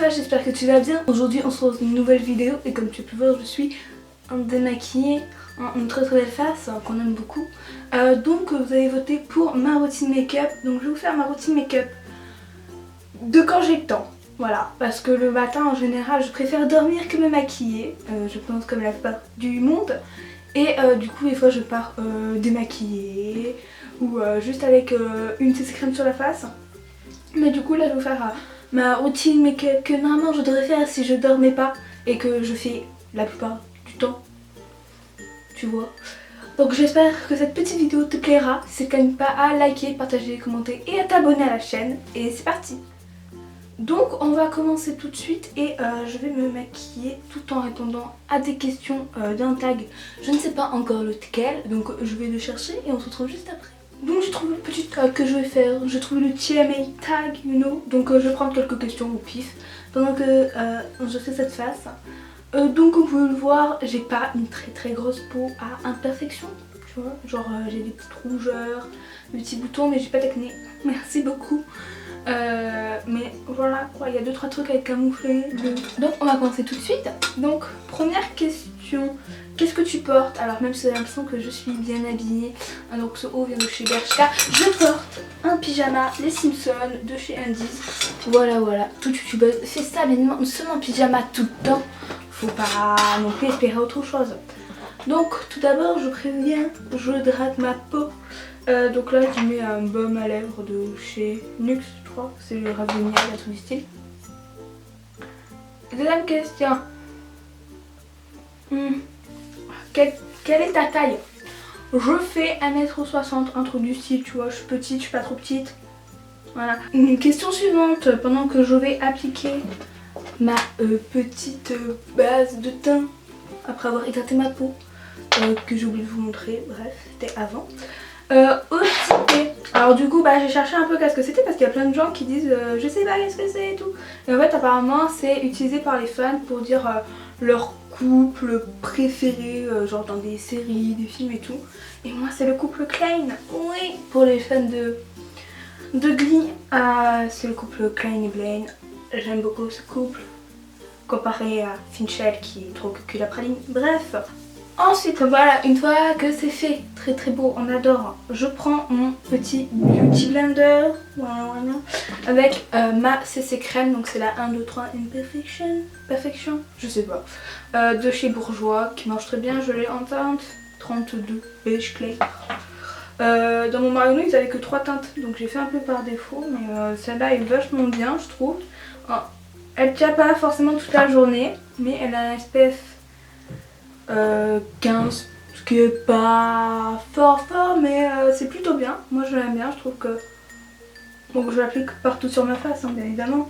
ça va, j'espère que tu vas bien. Aujourd'hui on se retrouve dans une nouvelle vidéo et comme tu peux voir je suis démaquillée, une très belle face qu'on aime beaucoup. Donc vous avez voté pour ma routine make-up, donc je vais vous faire ma routine make-up de quand j'ai le temps. Voilà, parce que le matin en général je préfère dormir que me maquiller, je pense comme la plupart du monde. Et du coup des fois je pars démaquillée ou juste avec une CC crème sur la face. Mais du coup là je vais vous faire ma routine make-up que normalement je devrais faire si je dormais pas et que je fais la plupart du temps, tu vois. Donc j'espère que cette petite vidéo te plaira. Si c'est quand même pas à liker, partager, commenter et à t'abonner à la chaîne. Et c'est parti. Donc on va commencer tout de suite et je vais me maquiller tout en répondant à des questions d'un tag. Je ne sais pas encore lequel, donc je vais le chercher et on se retrouve juste après. Donc j'ai trouvé le petit tag que je vais faire, j'ai trouvé le TMA tag, you know. Donc je vais prendre quelques questions au pif pendant que je fais cette face. Donc comme vous pouvez le voir, j'ai pas une très grosse peau à imperfection, tu vois. Genre j'ai des petites rougeurs, des petits boutons mais j'ai pas d'acné, merci beaucoup. Mais voilà quoi, il y a 2-3 trucs à être camouflés. Donc on va commencer tout de suite. Donc première question, qu'est-ce que tu portes? Alors même si j'ai l'impression que je suis bien habillée, donc ce haut vient de chez Bershka. Je porte un pyjama Les Simpsons de chez Indies. Voilà, toute youtubeuse fait ça, mais non seulement pyjama tout le temps. Faut pas non plus espérer autre chose. Donc tout d'abord je préviens, je hydrate ma peau. Donc là je mets un baume à lèvres de chez Nuxe, je crois, c'est le Ravinia, un truc du style. Deuxième question. Quelle est ta taille? Je fais 1m60, un truc du style, tu vois, je suis petite, je suis pas trop petite. Voilà. Une question suivante, pendant que je vais appliquer ma petite base de teint après avoir hydraté ma peau, que j'ai oublié de vous montrer, bref, c'était avant. Aussi, alors du coup j'ai cherché un peu qu'est-ce que c'était parce qu'il y a plein de gens qui disent je sais pas qu'est-ce que c'est et tout. Et en fait apparemment c'est utilisé par les fans pour dire leur couple préféré, genre dans des séries, des films et tout. Et moi c'est le couple Klein, oui, pour les fans de Glee, c'est le couple Klein et Blaine. J'aime beaucoup ce couple comparé à Finchel qui est trop cul à praline, bref. Ensuite voilà, une fois que c'est fait, très beau, on adore, je prends mon petit beauty blender, voilà, avec ma CC crème, donc c'est la 1, 2, 3 Perfection, je sais pas, de chez Bourjois, qui marche très bien, je l'ai en teinte 32 beige clair. Dans mon Marionneau ils avaient que 3 teintes, donc j'ai fait un peu par défaut, mais celle-là est vachement bien je trouve. Elle tient pas forcément toute la journée, mais elle a un SPF 15, ce qui est pas fort mais c'est plutôt bien, moi je l'aime bien, je trouve que donc je l'applique partout sur ma face bien évidemment,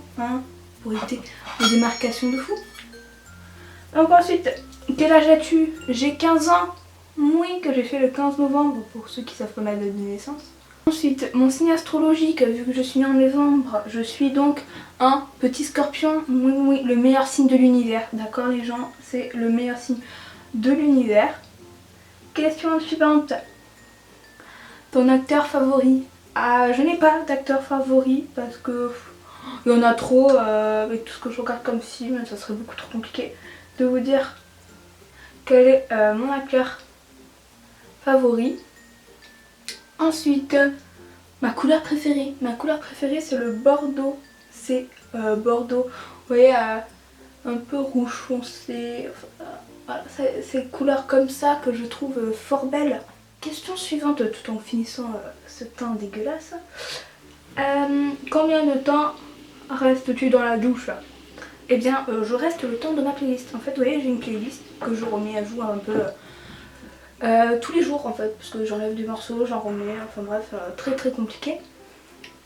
pour éviter les démarcations de fou. Donc ensuite, quel âge as-tu? J'ai 15 ans, oui, que j'ai fait le 15 novembre pour ceux qui savent pas ma date de naissance. Ensuite, mon signe astrologique, vu que je suis née en novembre, je suis donc un petit scorpion, oui, le meilleur signe de l'univers, d'accord les gens, c'est le meilleur signe de l'univers. Question suivante. Ton acteur favori? Je n'ai pas d'acteur favori parce que il y en a trop avec tout ce que je regarde comme film, ça serait beaucoup trop compliqué de vous dire quel est mon acteur favori. Ensuite, ma couleur préférée c'est le bordeaux, c'est bordeaux, vous voyez, un peu rouge foncé. Voilà, c'est ces couleurs comme ça que je trouve fort belles. Question suivante, tout en finissant ce teint dégueulasse. Combien de temps restes-tu dans la douche? Eh bien, je reste le temps de ma playlist. En fait, vous voyez, j'ai une playlist que je remets à jour un peu tous les jours en fait, parce que j'enlève des morceaux, j'en remets, enfin bref, très compliqué.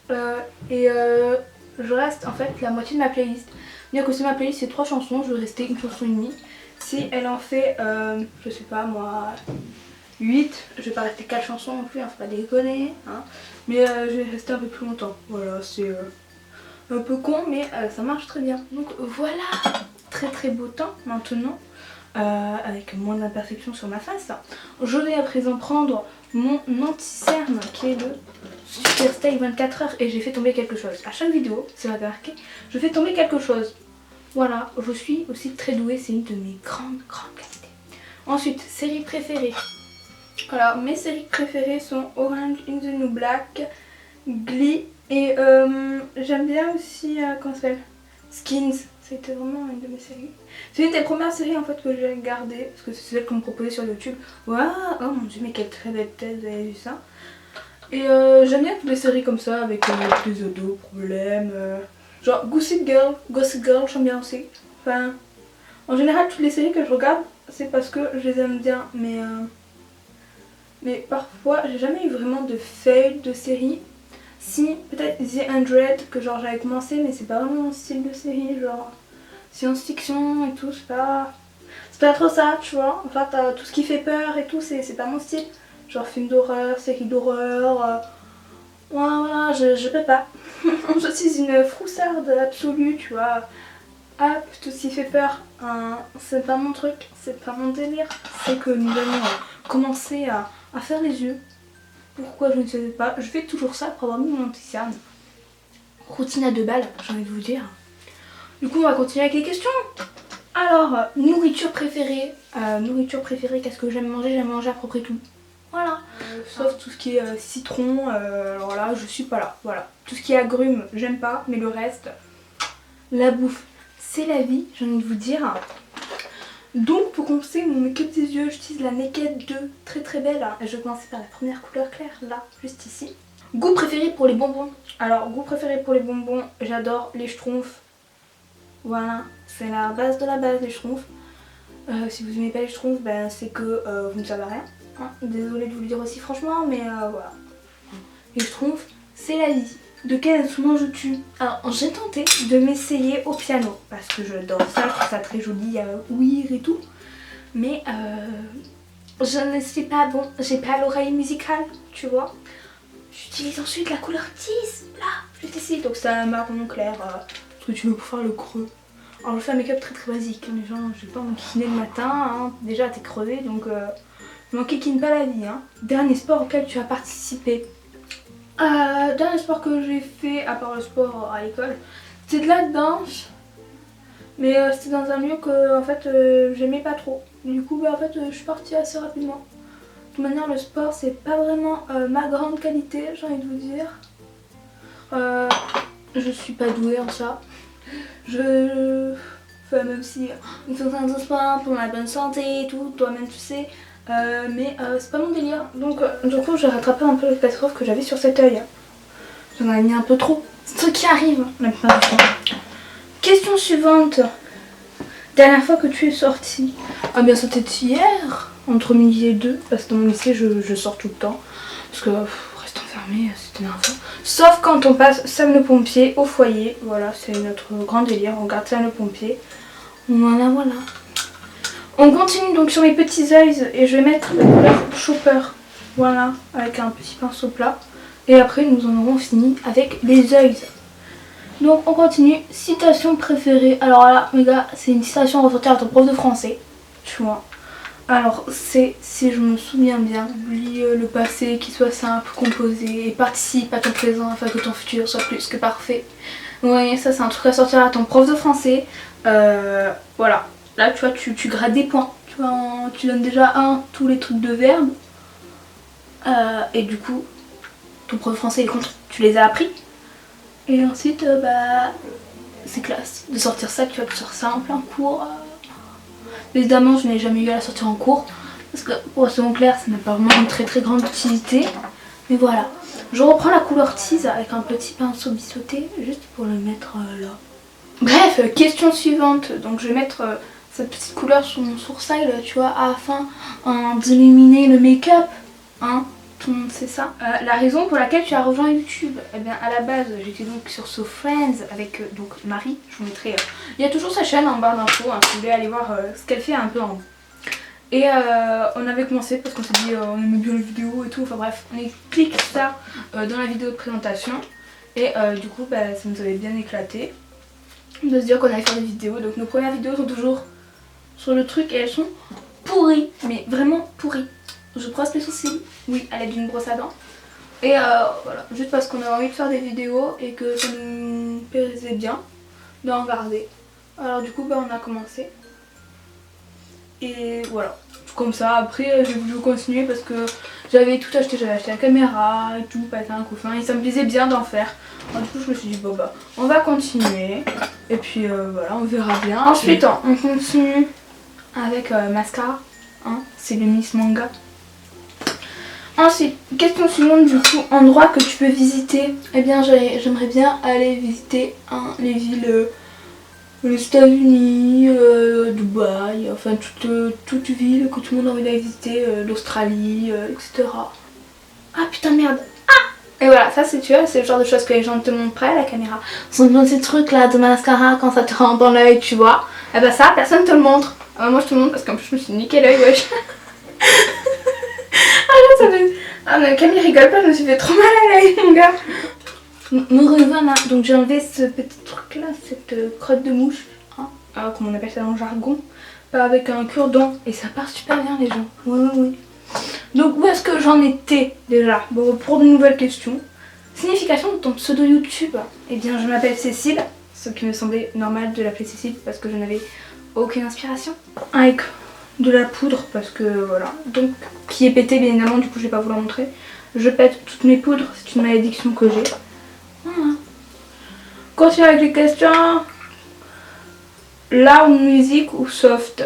Je reste en fait la moitié de ma playlist. Bien que si ma playlist c'est 3 chansons, je vais rester une chanson et demie. Si elle en fait, je sais pas moi, 8, je vais pas rester 4 chansons non plus, faut pas déconner, mais je vais rester un peu plus longtemps. Voilà, c'est un peu con, mais ça marche très bien. Donc voilà, très beau temps maintenant, avec moins d'imperfections sur ma face. Je vais à présent prendre mon anti-cerne qui est le Super Stay 24 heures et j'ai fait tomber quelque chose. À chaque vidéo, c'est marqué, je fais tomber quelque chose. Voilà, je suis aussi très douée, c'est une de mes grandes qualités. Ensuite, série préférée. Alors, mes séries préférées sont Orange is the New Black, Glee et j'aime bien aussi, comment ça s'appelle, Skins. C'était vraiment une de mes séries. C'est une des premières séries en fait que j'ai regardées parce que c'est celle qu'on me proposait sur YouTube. Waouh, oh mon dieu, mais quelle très belle tête, vous avez vu ça? Et j'aime bien toutes les séries comme ça avec des ados, problèmes. Genre Gossip Girl, j'aime bien aussi. Enfin, en général, toutes les séries que je regarde, c'est parce que je les aime bien. Mais parfois, j'ai jamais eu vraiment de fail de série. Si, peut-être The 100 que genre j'avais commencé, mais c'est pas vraiment mon style de série. Genre science-fiction et tout, c'est pas trop ça, tu vois. Enfin, tout ce qui fait peur et tout, c'est pas mon style. Genre film d'horreur, série d'horreur. Voilà, je peux pas. Je suis une froussarde absolue, tu vois. Ah, tout ce qui fait peur, c'est pas mon truc, c'est pas mon délire. C'est que nous allons commencer à faire les yeux. Pourquoi je ne sais pas. Je fais toujours ça pour avoir mis mon anti-cerne. Routine à 2 balles, j'ai envie de vous dire. Du coup, on va continuer avec les questions. Alors, nourriture préférée. Qu'est-ce que j'aime manger? J'aime manger à peu près tout. Voilà. Sauf tout ce qui est citron, alors là, je suis pas là. Voilà. Tout ce qui est agrumes, j'aime pas, mais le reste, la bouffe, c'est la vie, j'ai envie de vous dire. Donc, pour commencer mon make-up des yeux, j'utilise la Naked 2, très très belle. Et je vais commencer par la première couleur claire, là, juste ici. Goût préféré pour les bonbons. Alors, goût préféré pour les bonbons, j'adore les Schtroumpfs. Voilà, c'est la base de la base, les Schtroumpfs. Si vous aimez pas les Schtroumpfs, ben, c'est que vous ne savez rien. Hein. Désolée de vous le dire aussi franchement, mais voilà. Les Schtroumpfs, c'est la vie. De quel instrument joues-tu? Alors, j'ai tenté de m'essayer au piano, parce que j'adore ça, je trouve ça très joli, ouïr et tout. Mais je ne sais pas, bon, j'ai pas l'oreille musicale, tu vois. J'utilise ensuite la couleur 10, là, juste ici. Donc c'est un marron clair, parce que tu veux pour faire le creux. Alors je fais un make-up très très basique, hein, les gens, je vais pas m'enquiquiner le matin, hein. Déjà t'es crevé, donc je m'enquiquine pas la vie. Hein. Dernier sport auquel tu as participé? Dernier sport que j'ai fait, à part le sport à l'école, c'était de la danse. Mais c'était dans un lieu que en fait j'aimais pas trop. Du coup en fait je suis partie assez rapidement. De toute manière le sport c'est pas vraiment ma grande qualité, j'ai envie de vous dire. Je suis pas douée en ça. Enfin même si il faut faire un sport pour la bonne santé et tout, toi-même tu sais. Mais c'est pas mon délire. Donc du coup j'ai rattrapé un peu les catastrophes que j'avais sur cet œil. J'en ai mis un peu trop. C'est ce qui arrive la plupart du temps. Question suivante. Dernière fois que tu es sortie? Ah bien c'était hier, entre midi et 2, parce que dans mon lycée je sors tout le temps. Parce que reste enfermé, c'était n'importe quoi. Sauf quand on passe Sam le pompier au foyer. Voilà, c'est notre grand délire, on regarde Sam le pompier. Voilà. On continue donc sur mes petits yeux et je vais mettre la couleur Chopper. Voilà, avec un petit pinceau plat. Et après nous en aurons fini avec les yeux. Donc on continue, citation préférée. Alors là mes gars, c'est une citation ressortie à ton prof de français. Tu vois. Alors c'est, si je me souviens bien, oublie le passé, qu'il soit simple, composé, et participe à ton présent afin que ton futur soit plus que parfait. Oui, ça c'est un truc à sortir à ton prof de français. Voilà. Là tu vois, tu grades des points. Tu vois, tu donnes déjà tous les trucs de verbes. Et du coup, ton prof de français est content. Tu les as appris. Et ensuite, c'est classe de sortir ça, tu vois, tu sors ça en plein cours. Évidemment, je n'ai jamais eu à la sortir en cours, parce que pour second clair, ça n'a pas vraiment une très très grande utilité. Mais voilà, je reprends la couleur tease avec un petit pinceau biseauté, juste pour le mettre là. Bref, question suivante, donc je vais mettre cette petite couleur sur mon sourcil, tu vois, afin d'illuminer le make-up, hein. Tout le monde sait ça. La raison pour laquelle tu as rejoint YouTube, eh bien à la base j'étais donc sur So Friends avec donc Marie, je vous mettrai, il y a toujours sa chaîne en barre d'infos, hein, si vous voulez aller voir ce qu'elle fait un peu en haut. Et on avait commencé parce qu'on s'est dit on aimait bien les vidéos et tout, enfin bref, on explique ça dans la vidéo de présentation. Et du coup ça nous avait bien éclaté de se dire qu'on allait faire des vidéos, donc nos premières vidéos sont toujours sur le truc et elles sont pourries, mais vraiment pourries. Je brosse les sourcils, oui, à l'aide d'une brosse à dents. Et voilà, juste parce qu'on avait envie de faire des vidéos et que ça nous plaisait bien d'en garder. Alors du coup bah on a commencé. Et voilà. Comme ça, après j'ai voulu continuer parce que j'avais tout acheté, j'avais acheté la caméra et tout, patin, couffin, et ça me plaisait bien d'en faire. Alors du coup je me suis dit bon bah on va continuer. Et puis voilà, on verra bien. Ensuite on continue avec mascara, hein, c'est le Miss Manga. Ensuite, question suivante du coup, endroit que tu peux visiter. Eh bien j'aimerais bien aller visiter les villes... les États-Unis, Dubaï, enfin toute ville que tout le monde a envie d'aller visiter, l'Australie, etc. Ah putain merde. Ah. Et voilà, ça c'est tu vois, c'est le genre de choses que les gens te montrent près à la caméra. Ce sont ces trucs là de mascara quand ça te rentre dans l'œil, tu vois. Et bah ça, personne te le montre. Moi je te le montre parce qu'en plus je me suis niqué l'œil, wesh. Ah là ça fait... Ah mais Camille rigole pas, je me suis fait trop mal à l'œil mon gars. Me revoilà, donc j'ai enlevé ce petit truc là, cette crotte de mouche, hein, comme on appelle ça dans le jargon, avec un cure-dent, et ça part super bien les gens, oui. Donc où est-ce que j'en étais déjà? Bon, pour de nouvelles questions. Signification de ton pseudo YouTube? Eh bien je m'appelle Cécile, ce qui me semblait normal de l'appeler Cécile parce que je n'avais aucune inspiration. Avec de la poudre parce que voilà, donc qui est pété bien évidemment, du coup je vais pas vous la montrer. Je pète toutes mes poudres, c'est une malédiction que j'ai. Voilà. Continue avec les questions. Loud music ou soft?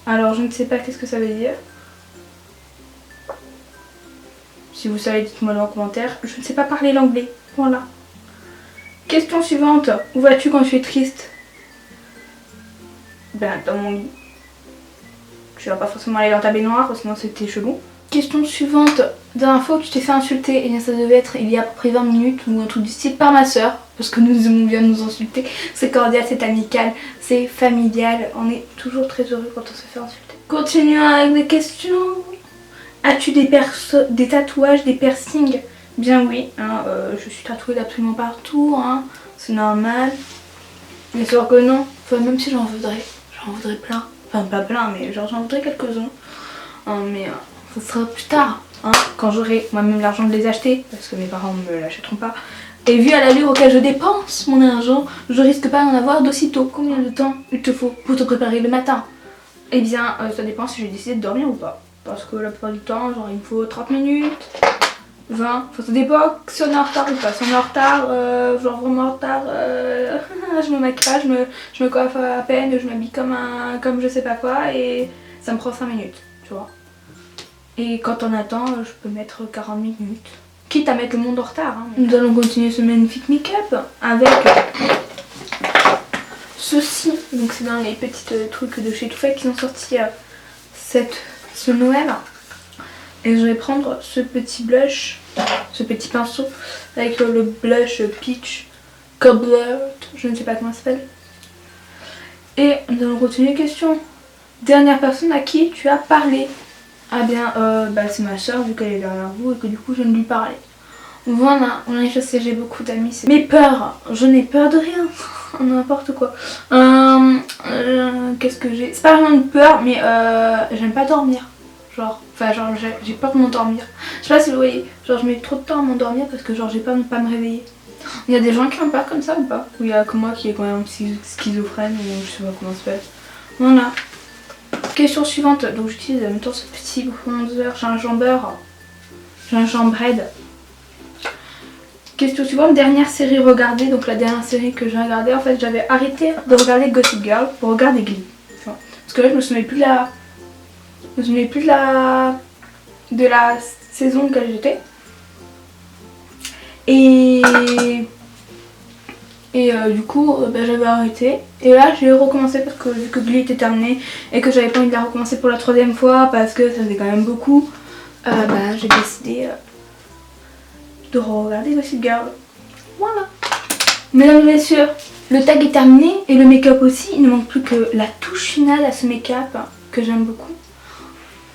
Alors je ne sais pas qu'est-ce que ça veut dire. Si vous savez, dites-moi dans les commentaires. Je ne sais pas parler l'anglais. Voilà. Question suivante. Où vas-tu quand tu es triste? Ben dans mon lit. Tu vas pas forcément aller dans ta baignoire, sinon c'était chelou. Question suivante. Dernière fois que tu t'es fait insulter, et bien ça devait être il y a à peu près 20 minutes ou un truc du style par ma soeur, parce que nous aimons bien nous insulter. C'est cordial, c'est amical, c'est familial. On est toujours très heureux quand on se fait insulter. Continuons avec des questions. As-tu des tatouages, des piercings? Bien oui, hein, je suis tatouée d'absolument partout, hein, c'est normal. Bien sûr que non, enfin, même si j'en voudrais plein. Enfin pas plein, mais genre j'en voudrais quelques-uns. Mais ça sera plus tard, hein, quand j'aurai moi-même l'argent de les acheter, parce que mes parents ne me l'achèteront pas. Et vu à l'allure auquel je dépense mon argent, je risque pas d'en avoir d'aussitôt. Combien de temps il te faut pour te préparer le matin? Eh bien ça dépend si j'ai décidé de dormir ou pas. Parce que la plupart du temps, genre il me faut 30 minutes, 20, enfin ça dépend si on est en retard ou pas. Si on est en retard, genre vraiment en retard, je me maquille pas, je me coiffe à peine, je m'habille comme je sais pas quoi et ça me prend 5 minutes, tu vois. Et quand on attend, je peux mettre 40 minutes. Quitte à mettre le monde en retard. Hein. Nous allons continuer ce magnifique make-up avec ceci. Donc c'est dans les petits trucs de chez Too Faced qui ont sorti ce Noël. Et je vais prendre ce petit blush, ce petit pinceau avec le blush Peach Cobbler, je ne sais pas comment ça s'appelle. Et nous allons continuer les questions. Dernière personne à qui tu as parlé? Ah bien, c'est ma soeur vu qu'elle est derrière vous et que du coup je viens de lui parler. Voilà, je sais, j'ai beaucoup d'amis. Mes peurs, je n'ai peur de rien, n'importe quoi. Qu'est-ce que j'ai? C'est pas vraiment une peur, mais j'aime pas dormir. Genre j'ai peur de m'endormir. Je sais pas si vous voyez, genre je mets trop de temps à m'endormir parce que genre j'ai peur de ne pas me réveiller. Il y a des gens qui ont peur comme ça ou pas? Ou il y a que moi qui est quand même schizophrène ou je sais pas comment ça s'appelle. Voilà. Question suivante, donc j'utilise en même temps ce petit bronzer gingembre. Question suivante, dernière série regardée, donc la dernière série que j'ai regardée, en fait j'avais arrêté de regarder Gossip Girl pour regarder Glee. Parce que là je me souvenais plus de la saison où j'étais. Et du coup j'avais arrêté. Et là j'ai recommencé parce que vu que Glee était terminé et que j'avais pas envie de la recommencer pour la 3e fois parce que ça faisait quand même beaucoup, j'ai décidé de regarder Gossip Girl. Voilà. Mesdames et messieurs, le tag est terminé et le make-up aussi. Il ne manque plus que la touche finale à ce make-up que j'aime beaucoup.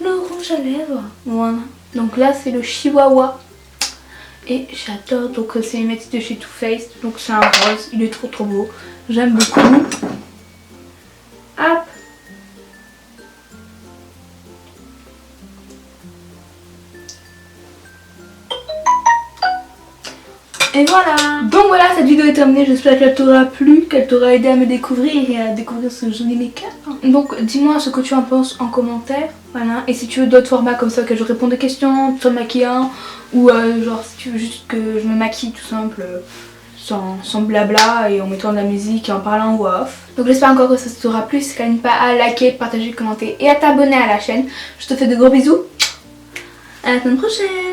Le rouge à lèvres. Voilà. Donc là c'est le Chihuahua. Et j'adore, donc c'est les métiers de chez Too Faced, donc c'est un rose, il est trop beau, j'aime beaucoup. Hop. Et voilà. Donc voilà, cette vidéo est terminée, j'espère qu'elle t'aura plu, qu'elle t'aura aidé à me découvrir et à découvrir ce joli make-up. Donc dis-moi ce que tu en penses en commentaire, voilà. Et si tu veux d'autres formats comme ça, que je réponds des questions, sur le maquillant, ou genre si tu veux juste que je me maquille tout simple, sans blabla et en mettant de la musique et en parlant en voix off. Donc j'espère encore que ça t'aura plu, n'hésite pas à liker, partager, commenter et à t'abonner à la chaîne. Je te fais de gros bisous, à la semaine prochaine.